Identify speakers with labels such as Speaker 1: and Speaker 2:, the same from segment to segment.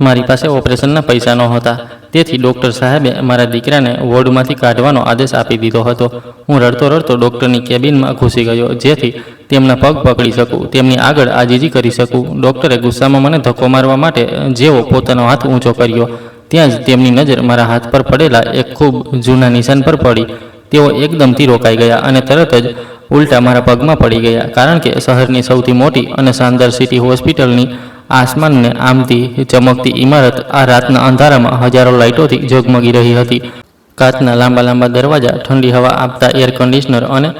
Speaker 1: મારી પાસે ઓપરેશનના પૈસા નહોતા, તેથી ડૉક્ટર સાહેબે મારા દીકરાને વોર્ડમાંથી કાઢવાનો આદેશ આપી દીધો હતો. હું રડતો રડતો ડૉક્ટરની કેબિનમાં ઘૂસી ગયો, જેથી તેમના પગ પકડી શકું, તેમની આગળ આજીજી કરી શકું. ડૉક્ટરે ગુસ્સામાં મને ધક્કો મારવા માટે જેવો પોતાનો હાથ ઊંચો કર્યો, ત્યાં જ તેમની નજર મારા હાથ પર પડેલા એક ખૂબ જૂના નિશાન પર પડી. તેઓ એકદમથી રોકાઈ ગયા અને તરત જ ઉલટા મારા પગમાં પડી ગયા, કારણ કે શહેરની સૌથી મોટી અને શાનદાર સિટી હોસ્પિટલની આસમાનને આમતી ચમકતી ઇમારત આ રાતના અંધારામાં હજારો લાઇટોથી ઝગમગી રહી હતી. કાચના લાંબા લાંબા દરવાજા, ઠંડી હવા આપતા એર કન્ડિશનર અને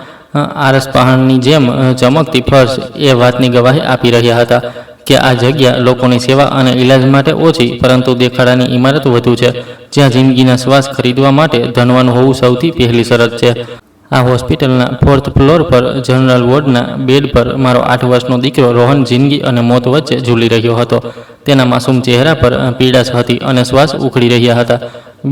Speaker 1: આરસ પહાણની જેમ ચમકતી ફર્શ એ વાતની ગવાહી આપી રહ્યા હતા કે આ જગ્યા લોકોની સેવા અને ઇલાજ માટે ઓછી પરંતુ દેખાડાની ઇમારત વધુ છે, જ્યાં જિંદગીના શ્વાસ ખરીદવા માટે ધનવાન હોવું સૌથી પહેલી શરત છે. આ હોસ્પિટલના 4th ફ્લોર પર જનરલ વોર્ડના બેડ પર મારો 8 વર્ષનો દીકરો રોહન જિંદગી અને મોત વચ્ચે ઝૂલી રહ્યો હતો. તેના માસૂમ ચહેરા પર પીડાશ હતી અને શ્વાસ ઉખડી રહ્યા હતા.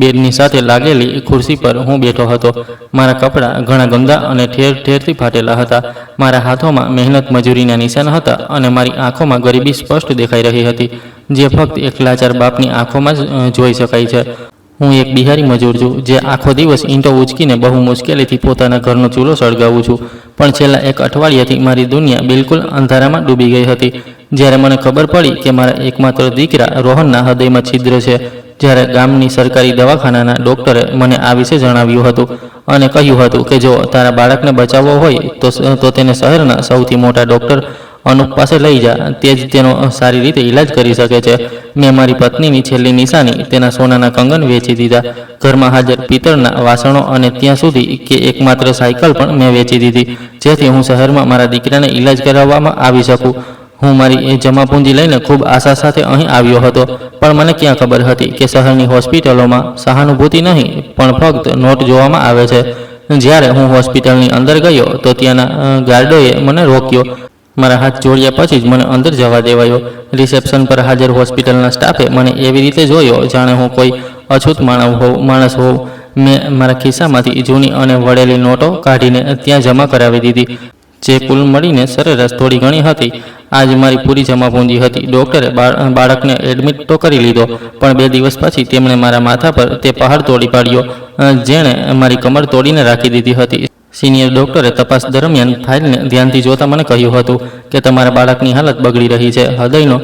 Speaker 1: બેડની સાથે લાગેલી ખુરશી પર હું બેઠો હતો. મારા કપડાં ઘણા ગંદા અને ઠેર ઠેરથી ફાટેલા હતા. મારા હાથોમાં મહેનત મજૂરીના નિશાન હતા અને મારી આંખોમાં ગરીબી સ્પષ્ટ દેખાઈ રહી હતી, જે ફક્ત એક લાચાર બાપની આંખોમાં જ જોઈ શકાય છે. હું એક બિહારી મજૂર છું, જે આખો દિવસ ઈંટો ઉચકીને બહુ મુશ્કેલીથી પોતાના ઘરનો ચૂલો સળગાવું છું. પણ છેલ્લા એક અઠવાડિયાથી મારી દુનિયા બિલકુલ અંધારામાં ડૂબી ગઈ હતી. જ્યારે મને ખબર પડી કે મારા એકમાત્ર દીકરા રોહનના હૃદયમાં છિદ્ર છે, જ્યારે ગામની સરકારી દવાખાનાના ડૉક્ટરે મને આ વિશે જણાવ્યું હતું અને કહ્યું હતું કે જો તારા બાળકને બચાવવો હોય તો તેને શહેરના સૌથી મોટા ડૉક્ટર અનુપ પાસે લઈ જા, તે જ તેનો સારી રીતે ઇલાજ કરી શકે છે. મેં મારી પત્નીની છેલ્લી નિશાની, તેના સોનાના કંગન વેચી દીધા, ઘરમાં હાજર પિત્તળના વાસણો અને ત્યાં સુધી કે એકમાત્ર સાયકલ પણ મેં વેચી દીધી, જેથી હું શહેરમાં મારા દીકરાને ઇલાજ કરાવવામાં આવી શકું. હું મારી જમાપૂંજી લઈને ખૂબ આશા સાથે અહીં આવ્યો હતો, પણ મને ક્યાં ખબર હતી કે શહેરની હોસ્પિટલોમાં સહાનુભૂતિ નહીં પણ ફક્ત નોટ જોવામાં આવે છે. જ્યારે હું હોસ્પિટલની અંદર ગયો તો ત્યાંના ગાર્ડોએ મને રોક્યો. મારા હાથ જોડ્યા પછી જ મને અંદર જવા દેવાયો. રિસેપ્શન પર હાજર હોસ્પિટલના સ્ટાફે મને એવી રીતે જોયો જાણે હું કોઈ અછૂત માણસ હોઉં. મેં મારા ખિસ્સામાંથી જૂની અને વળેલી નોટો કાઢીને ત્યાં જમા કરાવી દીધી, જે કુલ મળીને સરેરાશ થોડી ઘણી હતી. આજ મારી પૂરી જમાપૂંજી હતી. ડૉક્ટરે બાળકને એડમિટ તો કરી લીધો, પણ 2 દિવસ પછી તેમણે મારા માથા પર તે પહાડ તોડી પાડ્યો જેણે મારી કમર તોડીને રાખી દીધી હતી. સિનિયર ડૉક્ટરે તપાસ દરમિયાન ફાઇલને ધ્યાનથી જોતા મને કહ્યું હતું કે તમારા બાળકની હાલત બગડી રહી છે, હૃદયનો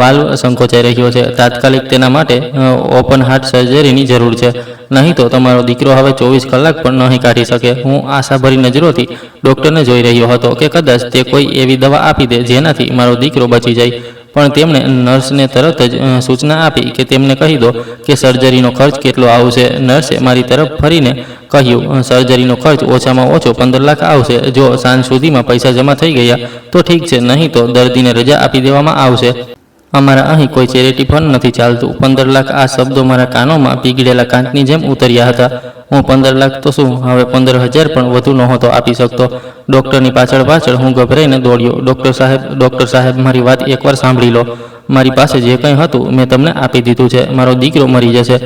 Speaker 1: વાલ્વ સંકોચાઈ રહ્યો છે, તાત્કાલિક તેના માટે ઓપન હાર્ટ સર્જરીની જરૂર છે, નહીં તો તમારો દીકરો હવે 24 કલાક પણ નહીં કાઢી શકે. હું આશાભરી નજરોથી ડૉક્ટરને જોઈ રહ્યો હતો કે કદાચ તે કોઈ એવી દવા આપી દે જેનાથી મારો દીકરો બચી જાય, પણ તેમણે નર્સને તરત જ સૂચના આપી કે તેમને કહી દો કે સર્જરીનો ખર્ચ કેટલો આવશે. નર્સે મારી તરફ ફરીને કહ્યું, સર્જરીનો ખર્ચ ઓછામાં ઓછો 15 લાખ આવશે. જો સાંજ સુધીમાં પૈસા જમા થઈ ગયા તો ઠીક છે, નહીં તો દર્દીને રજા આપી દેવામાં આવશે. અમારા અહીં કોઈ ચેરિટી ફંડ નથી ચાલતું. 15 લાખ, આ શબ્દો મારા કાનોમાં પીગળેલા કાંટની જેમ ઉતર્યા હતા. હું 15 લાખ તો શું, હવે 15,000 પણ વધુ નહોતો આપી શકતો. ડૉક્ટરની પાછળ હું ગભરાઈને દોડ્યો. ડૉક્ટર સાહેબ, મારી વાત એકવાર સાંભળી લો. મારી પાસે જે કંઈ હતું મેં તમને આપી દીધું છે. મારો દીકરો મરી જશે.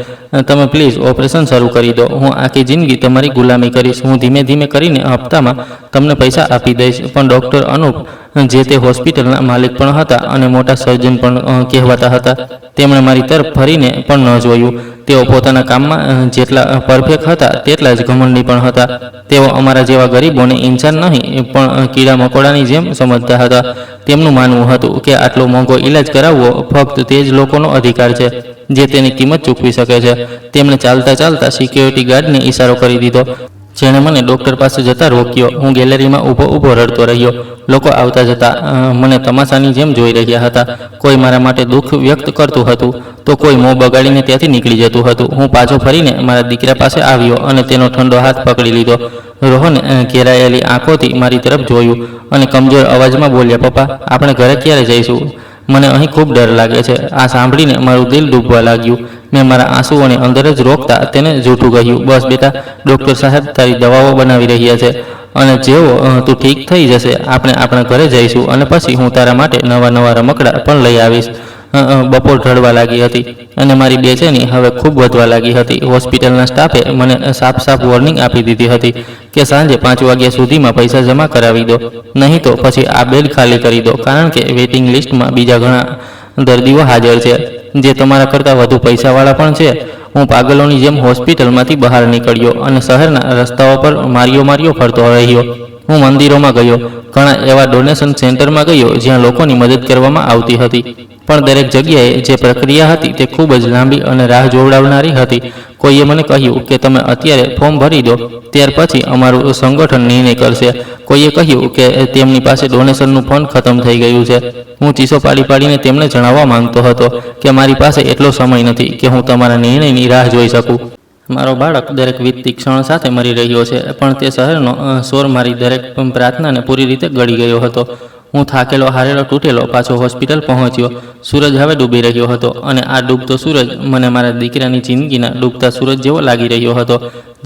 Speaker 1: તમે પ્લીઝ ઓપરેશન શરૂ કરી દો. હું આખી જિંદગી તમારી ગુલામી કરીશ. હું ધીમે ધીમે કરીને હપ્તામાં તમને પૈસા આપી દઈશ. પણ ડૉક્ટર અનુપ, જે તે હોસ્પિટલના માલિક પણ હતા અને મોટા સર્જન પણ કહેવાતા હતા, તેમણે મારી તરફ ફરીને પણ ન જોયું. તેઓ પોતાના કામમાં જેટલા પરફેક્ટ હતા તેટલા જ ઘમંડી પણ હતા. તેઓ અમારા જેવા ગરીબોને ઇન્સાન નહીં પણ કીડા મકોડાની જેમ સમજતા હતા. તેમનું માનવું હતું કે આટલો મોંઘો ઇલાજ કરાવવો ફક્ત તે જ લોકોનો અધિકાર છે જે તેની કિંમત ચૂકવી શકે છે. તેમણે ચાલતા ચાલતા સિક્યોરિટી ગાર્ડને ઇશારો કરી દીધો, જેણે મને ડૉક્ટર પાસે જતા રોક્યો. હું ગેલેરીમાં ઊભો રડતો રહ્યો. લોકો આવતા જતા મને તમાશાની જેમ જોઈ રહ્યા હતા. કોઈ મારા માટે દુઃખ વ્યક્ત કરતું હતું તો કોઈ મોં બગાડીને ત્યાંથી નીકળી જતું હતું. હું પાછો ફરીને મારા દીકરા પાસે આવ્યો અને તેનો ઠંડો હાથ પકડી લીધો. રોહને ઘેરાયેલી આંખોથી મારી તરફ જોયું અને કમજોર અવાજમાં બોલ્યા, પપ્પા, આપણે ઘરે ક્યારે જઈશું? મને અહીં ખૂબ ડર લાગે છે. આ સાંભળીને મારું દિલ ડૂબવા લાગ્યું. મેં મારા આંસુઓને અંદર જ રોકતા તેને જૂઠું કહ્યું, બસ બેટા, ડૉક્ટર સાહેબ તારી દવાઓ બનાવી રહ્યા છે અને જેવો તું ઠીક થઈ જશે આપણે આપણા ઘરે જઈશું અને પછી હું તારા માટે નવા રમકડા પણ લઈ આવીશ. બપોર ઢળવા લાગી હતી અને મારી બેચેની હવે ખૂબ વધવા લાગી હતી. હોસ્પિટલના સ્ટાફે મને સાફ વોર્નિંગ આપી દીધી હતી કે સાંજે 5 વાગ્યા સુધીમાં પૈસા જમા કરાવી દો, નહીં તો પછી આ બેડ ખાલી કરી દો, કારણ કે વેઇટિંગ લિસ્ટમાં બીજા ઘણા દર્દીઓ હાજર છે. જે તમારા કરતાં વધુ પૈસાવાળા પણ છે. હું પાગલોની જેમ હોસ્પિટલમાંથી બહાર નીકળ્યો અને શહેરના રસ્તાઓ પર માર્યો ફરતો રહ્યો. હું મંદિરોમાં ગયો, ઘણા એવા ડોનેશન સેન્ટરમાં ગયો જ્યાં લોકોની મદદ કરવામાં આવતી હતી, પણ દરેક જગ્યાએ જે પ્રક્રિયા હતી તે ખૂબ જ લાંબી અને રાહ જોવડાવનારી હતી. કોઈએ મને કહ્યું કે તમે અત્યારે ફોર્મ ભરી દો, ત્યાર પછી અમારું સંગઠન નિર્ણય કરશે. કોઈએ કહ્યું કે તેમની પાસે ડોનેશનનું ફંડ ખતમ થઈ ગયું છે. હું ચીસો પાડીને તેમને જણાવવા માંગતો હતો કે મારી પાસે એટલો સમય નથી કે હું તમારા નિર્ણયની રાહ જોઈ શકું. મારો બાળક દરેક વીતતી ક્ષણ સાથે મરી રહ્યો છે, પણ તે શહેરનો શોર મારી દરેક પ્રાર્થનાને પૂરી રીતે ગળી ગયો હતો. હું થાકેલો, હારેલો, તૂટેલો પાછો હોસ્પિટલ પહોંચ્યો. સૂરજ હવે ડૂબી રહ્યો હતો અને આ ડૂબતો સૂરજ મને મારા દીકરાની જિંદગીના ડૂબતા સૂરજ જેવો લાગી રહ્યો હતો.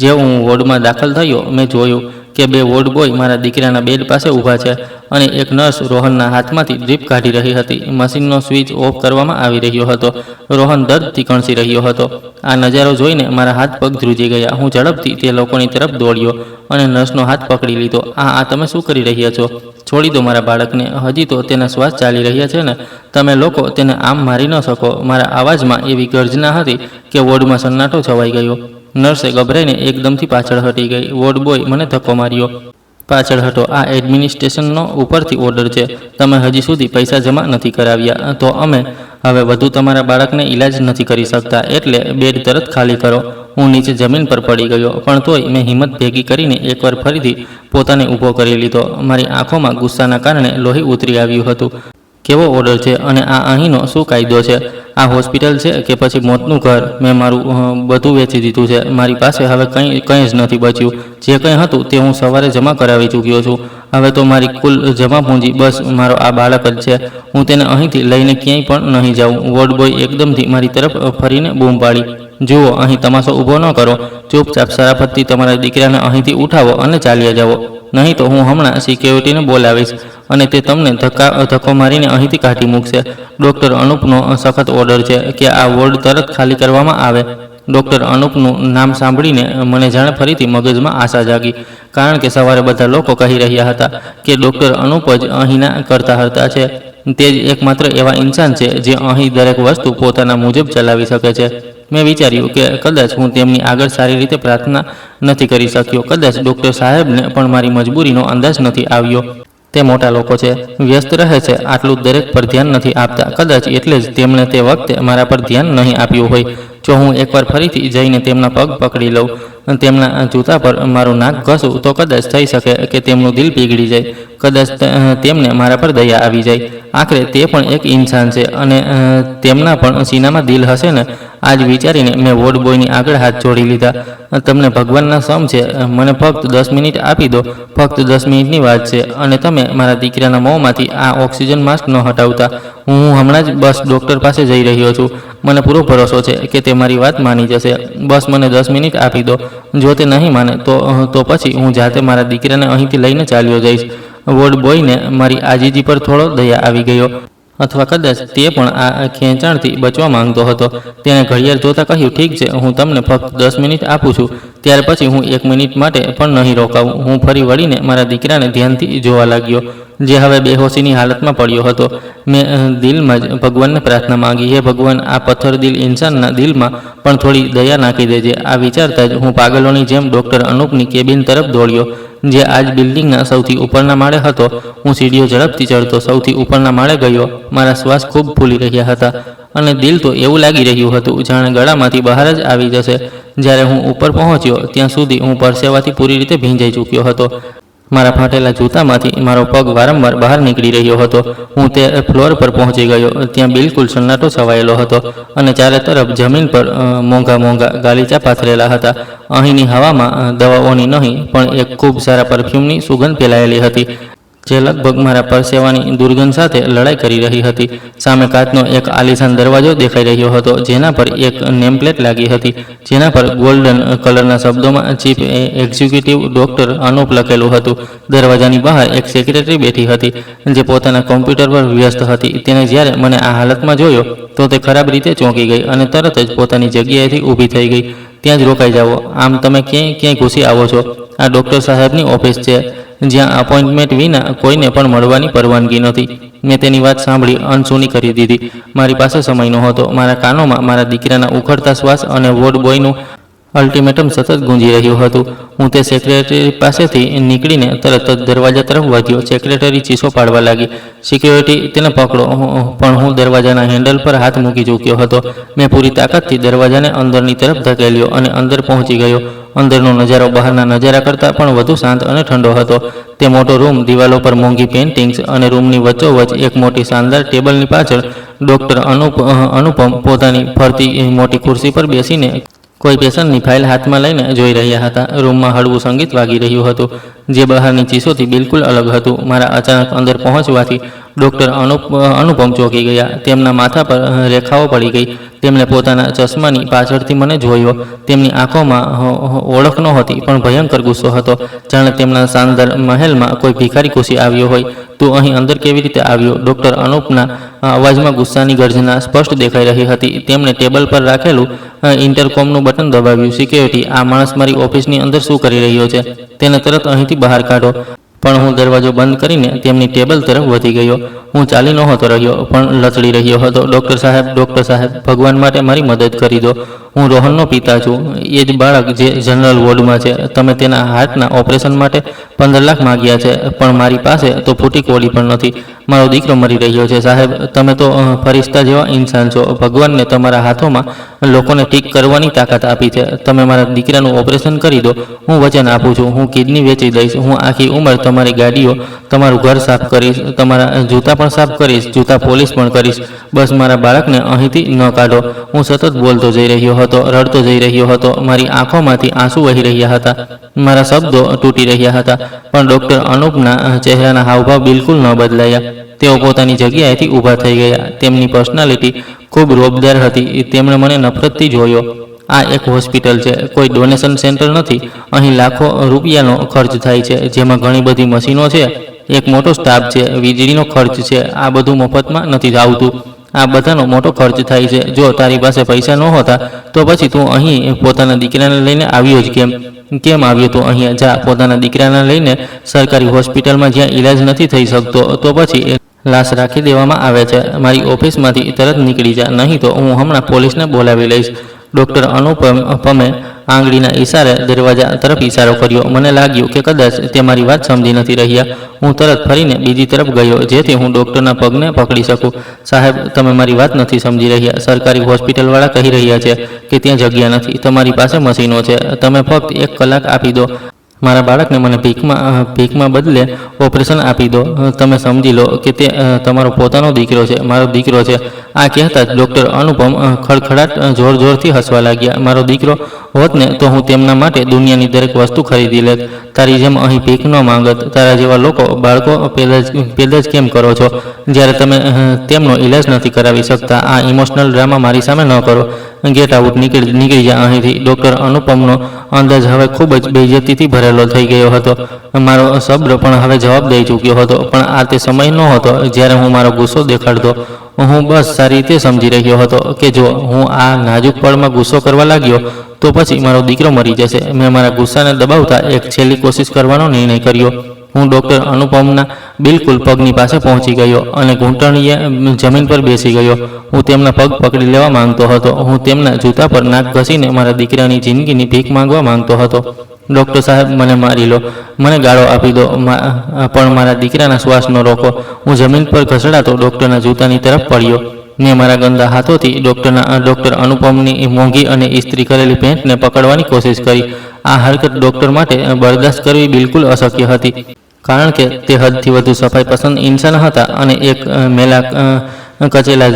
Speaker 1: જેવો હું વોર્ડમાં દાખલ થયો, મેં જોયું કે 2 વોર્ડ બોય મારા દીકરાના બેડ પાસે ઊભા છે અને એક નર્સ રોહનના હાથમાંથી ડ્રીપ કાઢી રહી હતી. મશીનનો સ્વિચ ઓફ કરવામાં આવી રહ્યો હતો. રોહન દર્દથી કણસી રહ્યો હતો. આ નજારો જોઈને મારા હાથ પગ ધ્રુજી ગયા. હું ઝડપથી તે લોકોની તરફ દોડ્યો અને નર્સનો હાથ પકડી લીધો. આ તમે શું કરી રહ્યા છો? છોડી દો મારા બાળકને, હજી તો તેના શ્વાસ ચાલી રહ્યા છે ને. તમે લોકો તેને આમ મારી ન શકો. મારા અવાજમાં એવી ગર્જના હતી કે વોર્ડમાં સન્નાટો છવાઈ ગયો. નર્સે ગભરાઈને એકદમથી પાછળ હટી ગઈ. વોર્ડ બોય મને ધક્કો માર્યો. પાછળ હટો, આ એડમિનિસ્ટ્રેશનનો ઉપરથી ઓર્ડર છે. તમે હજી સુધી પૈસા જમા નથી કરાવ્યા તો અમે હવે વધુ તમારા બાળકને ઈલાજ નથી કરી શકતા, એટલે બેડ તરત ખાલી કરો. હું નીચે જમીન પર પડી ગયો, પણ તોય મેં હિંમત ભેગી કરીને એકવાર ફરીથી પોતાને ઊભો કરી લીધો. મારી આંખોમાં ગુસ્સાના કારણે લોહી ઉતરી આવ્યું હતું. કેવો ઓર્ડર છે અને આ અહીંનો શું કાયદો છે? આ હોસ્પિટલ છે કે પછી મોતનું ઘર? મેં મારું બધું વેચી દીધું છે. મારી પાસે હવે કંઈ જ નથી બચ્યું. જે કંઈ હતું તે હું સવારે જમા કરાવી ચૂક્યો છું. હવે તો મારી કુલ જમા પૂંજી બસ મારો આ બાળક જ છે. હું તેને અહીંથી લઈને ક્યાંય પણ નહીં જાઉં. વોર્ડ બોય એકદમથી મારી તરફ ફરીને બૂમ પાડી, જુઓ, અહીં તમાશો ઊભો ન કરો. ચૂપચાપ શરાફતથી તમારા દીકરાને અહીંથી ઉઠાવો અને ચાલ્યા જાઓ, નહીં તો હું હમણાં સિક્યોરિટીને બોલાવીશ અને તે તમને ધક્કો મારીને અહીંથી કાઢી મૂકશે. ડૉક્ટર અનુપનો સખત ઓર્ડર છે કે આ વોર્ડ તરત ખાલી કરવામાં આવે. ડૉક્ટર અનુપનું નામ સાંભળીને મને જાણે ફરીથી મગજમાં આશા જાગી, કારણ કે સવારે બધા લોકો કહી રહ્યા હતા કે ડૉક્ટર અનુપ જ અહીંના કરતા છે. તે જ એકમાત્ર એવા ઇન્સાન છે જે અહીં દરેક વસ્તુ પોતાના મુજબ ચલાવી શકે છે. મેં વિચાર્યું કે કદાચ હું તેમની આગળ સારી રીતે પ્રાર્થના નથી કરી શક્યો. કદાચ ડૉક્ટર સાહેબને પણ મારી મજબૂરીનો અંદાજ નથી આવ્યો. તે મોટા લોકો છે, વ્યસ્ત રહે છે, આટલું દરેક પર ધ્યાન નથી આપતા. કદાચ એટલે જ તેમણે તે વખતે મારા પર ધ્યાન નહીં આપ્યું હોય. જો હું એકવાર ફરીથી જઈને તેમના પગ પકડી લઉં, તેમના જૂતા પર મારું નાક ઘસું, તો કદાચ થઈ શકે કે તેમનું દિલ પીગળી જાય. કદાચ તેમને મારા પર દયા આવી જાય. આખરે તે પણ એક ઇન્સાન છે અને તેમના પણ સીનામાં દિલ હશે ને. આજ વિચારીને મેં વોર્ડ બોયની આગળ હાથ જોડી લીધા. તમને ભગવાનના સમ છે, મને ફક્ત 10 મિનિટ આપી દો. ફક્ત 10 મિનિટની વાત છે અને તમે મારા દીકરાના મોંમાંથી આ ઓક્સિજન માસ્ક ન હટાવતા. હું હમણાં જ બસ ડૉક્ટર પાસે જઈ રહ્યો છું. મને પૂરો ભરોસો છે કે તે મારી વાત માની જશે. બસ મને 10 મિનિટ આપી દો. જો તે નહીં માને તો પછી હું જાતે મારા દીકરાને અહીંથી લઈને ચાલ્યો જઈશ. વોર્ડ બોયને મારી આજીજી પર થોડો દયા આવી ગયો, અથવા કદાચ તે પણ આ ખેંચાણથી બચવા માંગતો હતો. તેણે ઘડિયાળ જોતાં કહ્યું, ઠીક છે, હું તમને ફક્ત 10 મિનિટ આપું છું. ત્યાર પછી હું 1 મિનિટ માટે પણ નહીં રોકાવું. હું ફરી વળીને મારા દીકરાને ધ્યાનથી જોવા લાગ્યો, જે હવે બેહોશીની હાલતમાં પડ્યો હતો. મેં દિલમાં જ ભગવાનને પ્રાર્થના માંગી, હે ભગવાન, આ પથ્થર દિલ ઇન્સાનના દિલમાં પણ થોડી દયા નાખી દેજે. આ વિચારતા જ હું પાગલોની જેમ ડૉક્ટર અનુપની કેબિન તરફ દોડ્યો, જે આજ બિલ્ડિંગના સૌથી ઉપરના માળે હતો. હું સીડીઓ ઝડપથી ચડતો સૌથી ઉપરના માળે ગયો. મારા શ્વાસ ખૂબ ફૂલી રહ્યા હતા અને દિલ તો એવું લાગી રહ્યું હતું જાણે ગળામાંથી બહાર જ આવી જશે. જ્યારે હું ઉપર પહોંચ્યો ત્યાં સુધી હું પરસેવાથી પૂરી રીતે ભીંજાઈ ચૂક્યો હતો. મારા ફાટેલા જૂતામાંથી મારો પગ વારંવાર બહાર નીકળી રહ્યો હતો. હું તે ફ્લોર પર પહોંચી ગયો. ત્યાં બિલકુલ સન્નાટો છવાયેલો હતો અને ચારે તરફ જમીન પર મોંઘા ગાલીચા પાથરેલા હતા. અહીંની હવામાં દવાઓની નહીં પણ એક ખૂબ સારા પરફ્યુમની સુગંધ ફેલાયેલી હતી, જે લગભગ મારા પરસેવાની દુર્ગંધ સાથે લડાઈ કરી રહી હતી. સામે કાચનો એક આલીશાન દરવાજો દેખાઈ રહ્યો હતો, જેના પર એક નેમપ્લેટ લાગી હતી, જેના પર ગોલ્ડન કલરના શબ્દોમાં ચીફ એક્ઝિક્યુટિવ ડૉક્ટર અનુપ લખેલું હતું. દરવાજાની બહાર એક સેક્રેટરી બેઠી હતી, જે પોતાના કોમ્પ્યુટર પર વ્યસ્ત હતી. તેને જ્યારે મને આ હાલતમાં જોયો તો તે ખરાબ રીતે ચોંકી ગઈ અને તરત જ પોતાની જગ્યાએથી ઊભી થઈ ગઈ. ત્યાં જ રોકાઈ જાઓ. આમ તમે ક્યાંય ઘૂસી આવો છો? આ ડૉક્ટર સાહેબની ઓફિસ છે, જ્યાં અપોઇન્ટમેન્ટ વિના કોઈને પણ મળવાની પરવાનગી નથી. મેં તેની વાત સાંભળી અનસુની કરી દીધી. મારી પાસે સમય નહોતો. મારા કાનોમાં મારા દીકરાના ઉખડતા શ્વાસ અને વોર્ડ બોયનું અલ્ટિમેટમ સતત ગુંજી રહ્યું હતું. હું તે સેક્રેટરી પાસેથી નીકળીને તરત જ દરવાજા તરફ વધ્યો. સેક્રેટરી ચીસો પાડવા લાગી, સિક્યોરિટી તેને પકડો, પણ હું દરવાજાના હેન્ડલ પર હાથ મૂકી ચૂક્યો હતો. મેં પૂરી તાકાતથી દરવાજાને અંદરની તરફ ધકેલ્યો અને અંદર પહોંચી ગયો. અંદરનો નજારો બહારના નજારા કરતાં પણ વધુ શાંત અને ઠંડો હતો. તે મોટો રૂમ, દિવાલો પર મોંઘી પેઇન્ટિંગ્સ અને રૂમની વચ્ચોવચ્ચ એક મોટી શાનદાર ટેબલની પાછળ ડૉક્ટર અનુપમ પોતાની ફરતી મોટી ખુરશી પર બેસીને કોઈ પેશન્ટની ફાઇલ હાથમાં લઈને જોઈ રહ્યા હતા. રૂમમાં હળવું સંગીત વાગી રહ્યું હતું, જે બહારની ચીસોથી બિલકુલ અલગ હતું. મારા અચાનક અંદર પહોંચવાથી ડૉક્ટર અનુપમ ચોંકી ગયા. તેમના માથા પર રેખાઓ પડી ગઈ. તેમણે પોતાના ચશ્માની પાછળથી મને જોયો. તેમની આંખોમાં ઓળખ નહોતી, પણ ભયંકર ગુસ્સો હતો, જાણે તેમના શાનદાર મહેલમાં કોઈ ભિખારી ઘૂસી આવ્યો હોય. તું અહીં અંદર કેવી રીતે આવ્યો? ડૉક્ટર અનુપના અવાજમાં ગુસ્સાની ગર્જના સ્પષ્ટ દેખાઈ રહી હતી. તેમણે ટેબલ પર રાખેલું ઇન્ટરકોમનું બટન દબાવ્યું. સિક્યોરિટી, આ માણસ મારી ઓફિસની અંદર શું કરી રહ્યો છે? તેને તરત અહીંથી બહાર કાઢો. પણ હું દરવાજો બંધ કરીને તેમની ટેબલ તરફ વધી ગયો. હું ચાલી નહોતો રહ્યો, પણ લથડી રહ્યો હતો. ડૉક્ટર સાહેબ, ભગવાન માટે મારી મદદ કરી દો. હું રોહનનો પિતા છું, એ જ બાળક જે જનરલ વોર્ડમાં છે. તમે તેના હાર્ટના ઓપરેશન માટે 15 લાખ માગ્યા છે, પણ મારી પાસે તો ફૂટી કોડી પણ નથી. મારો દીકરો મરી રહ્યો છે. સાહેબ, તમે તો ફરિશ્તા જેવા ઇન્સાન છો. ભગવાનને તમારા હાથોમાં લોકોને ઠીક કરવાની તાકાત આપી છે. તમે મારા દીકરાનું ઓપરેશન કરી દો. હું વચન આપું છું, હું કિડની વેચી દઈશ. હું આખી ઉંમર તમારી ગાડીઓ, તમારું ઘર સાફ કરીશ, તમારા જૂતા પણ સાફ કરીશ, જૂતા પોલિશ પણ કરીશ. બસ મારા બાળકને અહીંથી ન કાઢો. હું સતત બોલતો જઈ રહ્યો હતો, રડતો જઈ રહ્યો હતો. મારી આંખોમાંથી આંસુ વહી રહ્યા હતા, મારા શબ્દો તૂટી રહ્યા હતા. પણ ડૉક્ટર અનુપના ચહેરાના હાવભાવ બિલકુલ ન બદલાયા. તેઓ પોતાની જગ્યાએથી ઊભા થઈ ગયા. તેમની પર્સનાલિટી ખૂબ રોબદાર હતી. તેમણે મને નફરતથી જોયો. આ એક હોસ્પિટલ છે, કોઈ ડોનેશન સેન્ટર નથી. અહીં લાખો રૂપિયાનો ખર્ચ થાય છે, જેમાં ઘણી બધી મશીનો છે, એક મોટો સ્ટાફ છે, વીજળીનો ખર્ચ છે. આ બધું મફતમાં નથી આવતું. આ બધાનો મોટો ખર્ચ થાય છે. જો તારી પાસે પૈસા નહોતા તો પછી તું અહીં પોતાના દીકરાને લઈને આવ્યો જ કેમ આવ્યો તું અહીંયા? જા, પોતાના દીકરાને લઈને સરકારી હોસ્પિટલમાં, જ્યાં ઈલાજ નથી થઈ શકતો. તો પછી લાશ રાખી દેવામાં આવે છે. મારી ઓફિસમાંથી તરત નીકળી જા, નહીં તો હું હમણાં પોલીસને બોલાવી લઈશ. ડૉક્ટર અનુપમે આંગળીના ઈશારે દરવાજા તરફ ઈશારો કર્યો. મને લાગ્યું કે કદાચ તે મારી વાત સમજી નથી રહ્યા. હું તરત ફરીને બીજી તરફ ગયો, જેથી હું ડૉક્ટરના પગને પકડી શકું. સાહેબ, તમે મારી વાત નથી સમજી રહ્યા. સરકારી હોસ્પિટલવાળા કહી રહ્યા છે કે ત્યાં જગ્યા નથી. તમારી પાસે મશીનો છે. તમે ફક્ત 1 કલાક આપી દો. મારા બાળકને મને ભીખમાં બદલે ઓપરેશન આપી દો. તમે સમજી લો કે તે તમારો પોતાનો દીકરો છે, મારો દીકરો છે. આ કહેતા જ ડૉક્ટર અનુપમ ખડખડાટ જોરથી હસવા લાગ્યા. મારો દીકરો હોત ને તો હું તેમના માટે દુનિયાની દરેક વસ્તુ ખરીદી લેત. તારી જેમ અહીં ભીખ ન માંગત. તારા જેવા બાળકો પેદા જ કેમ કરો છો, જ્યારે તમે તેમનો ઈલાજ નથી કરાવી શકતા? આ ઇમોશનલ ડ્રામા મારી સામે ન કરો. ગેટ આઉટ, નીકળી જા અહીંથી. ડૉક્ટર અનુપમનો અંદાજ હવે ખૂબ જ બેઇજ્જતીથી ભરેલો થઈ ગયો હતો. મારો સબ્ર પણ હવે જવાબ દઈ ચૂક્યો હતો. પણ આ તે સમય નહોતો જ્યારે હું મારો ગુસ્સો દેખાડતો. હું બસ સારી રીતે સમજી રહ્યો હતો કે જો હું આ નાજુક પળમાં ગુસ્સો કરવા લાગ્યો તો પછી મારો દીકરો મરી જશે. મેં મારા ગુસ્સાને દબાવતા એક છેલ્લી કોશિશ કરવાનો નિર્ણય કર્યો. હું ડૉક્ટર અનુપમના બિલકુલ પગની પાસે પહોંચી ગયો અને ઘૂંટણીએ જમીન પર બેસી ગયો. હું તેમના પગ પકડી લેવા માંગતો હતો. હું તેમના જૂતા પર નાક ઘસીને મારા દીકરાની જિંદગીની ભીખ માંગવા માંગતો હતો. ડૉક્ટર સાહેબ, મને મારી લો, મને ગાળો આપી દો, પણ મારા દીકરાના શ્વાસ ન રોકો. હું જમીન પર ઘસડાતો ડૉક્ટરના જૂતાની તરફ પડ્યો. મેં મારા ગંદા હાથોથી ડૉક્ટર અનુપમની મોંઘી અને ઇસ્ત્રી કરેલી પેન્ટને પકડવાની કોશિશ કરી. આ હરકત ડૉક્ટર માટે બરદાસ્ત કરવી બિલકુલ અશક્ય હતી, કારણ કે તે હદથી વધુ સફાઈ પસંદ ઇન્સાન હતા અને એક મેલા કચેલા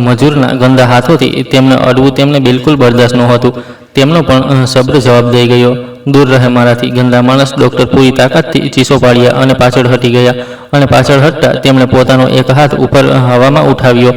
Speaker 1: મજૂરના ગંદા હાથોથી તેમને અડવું તેમને બિલકુલ બરદાસ્ત નહોતું. તેમનો પણ સબ્ર જવાબ દઈ ગયો. દૂર રહે મારાથી, ગંદા માણસ. ડૉક્ટર પૂરી તાકાતથી ચીસો પાડ્યા અને પાછળ હટી ગયા. અને પાછળ હટતા તેમણે પોતાનો એક હાથ ઉપર હવામાં ઉઠાવ્યો.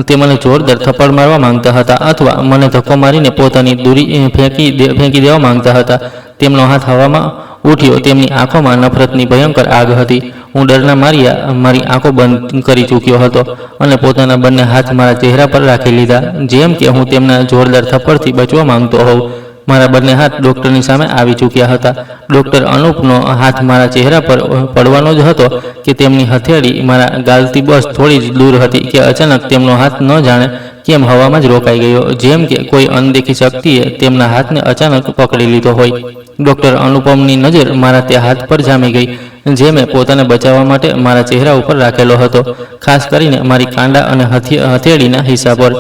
Speaker 1: તે મને જોરદાર થપ્પડ મારવા માંગતા હતા, અથવા મને ધક્કો મારીને પોતાની દૂરી ફેંકી દેવા માંગતા હતા. તેમનો હાથ હવામાં ઉઠ્યો. તેમની આંખોમાં નફરતની ભયંકર આગ હતી. હું ડરના મારી આંખો બંધ કરી ચૂક્યો હતો અને પોતાના બંને હાથ મારા ચહેરા પર રાખી લીધા, જેમ કે હું તેમના જોરદાર થપ્પડથી બચવા માંગતો હોઉં. મારા બંને હાથ ડૉક્ટરની સામે આવી ચૂક્યા હતા. ડૉક્ટર અનુપનો હાથ મારા ચહેરા પર પડવાનો જ હતો કે તેમની હથેળી મારા ગાલથી બસ થોડી જ દૂર હતી કે અચાનક તેમનો હાથ ન જાણે કેમ હવામાં જ રોકાઈ ગયો, જેમ કે કોઈ અનદેખી શક્તિએ તેમના હાથને અચાનક પકડી લીધો હોય. ડૉક્ટર અનુપમની નજર મારા તે હાથ પર જામી ગઈ, જે મેં પોતાને બચાવવા માટે મારા ચહેરા ઉપર રાખેલો હતો, ખાસ કરીને મારી કાંડા અને હથેળીના હિસ્સા પર.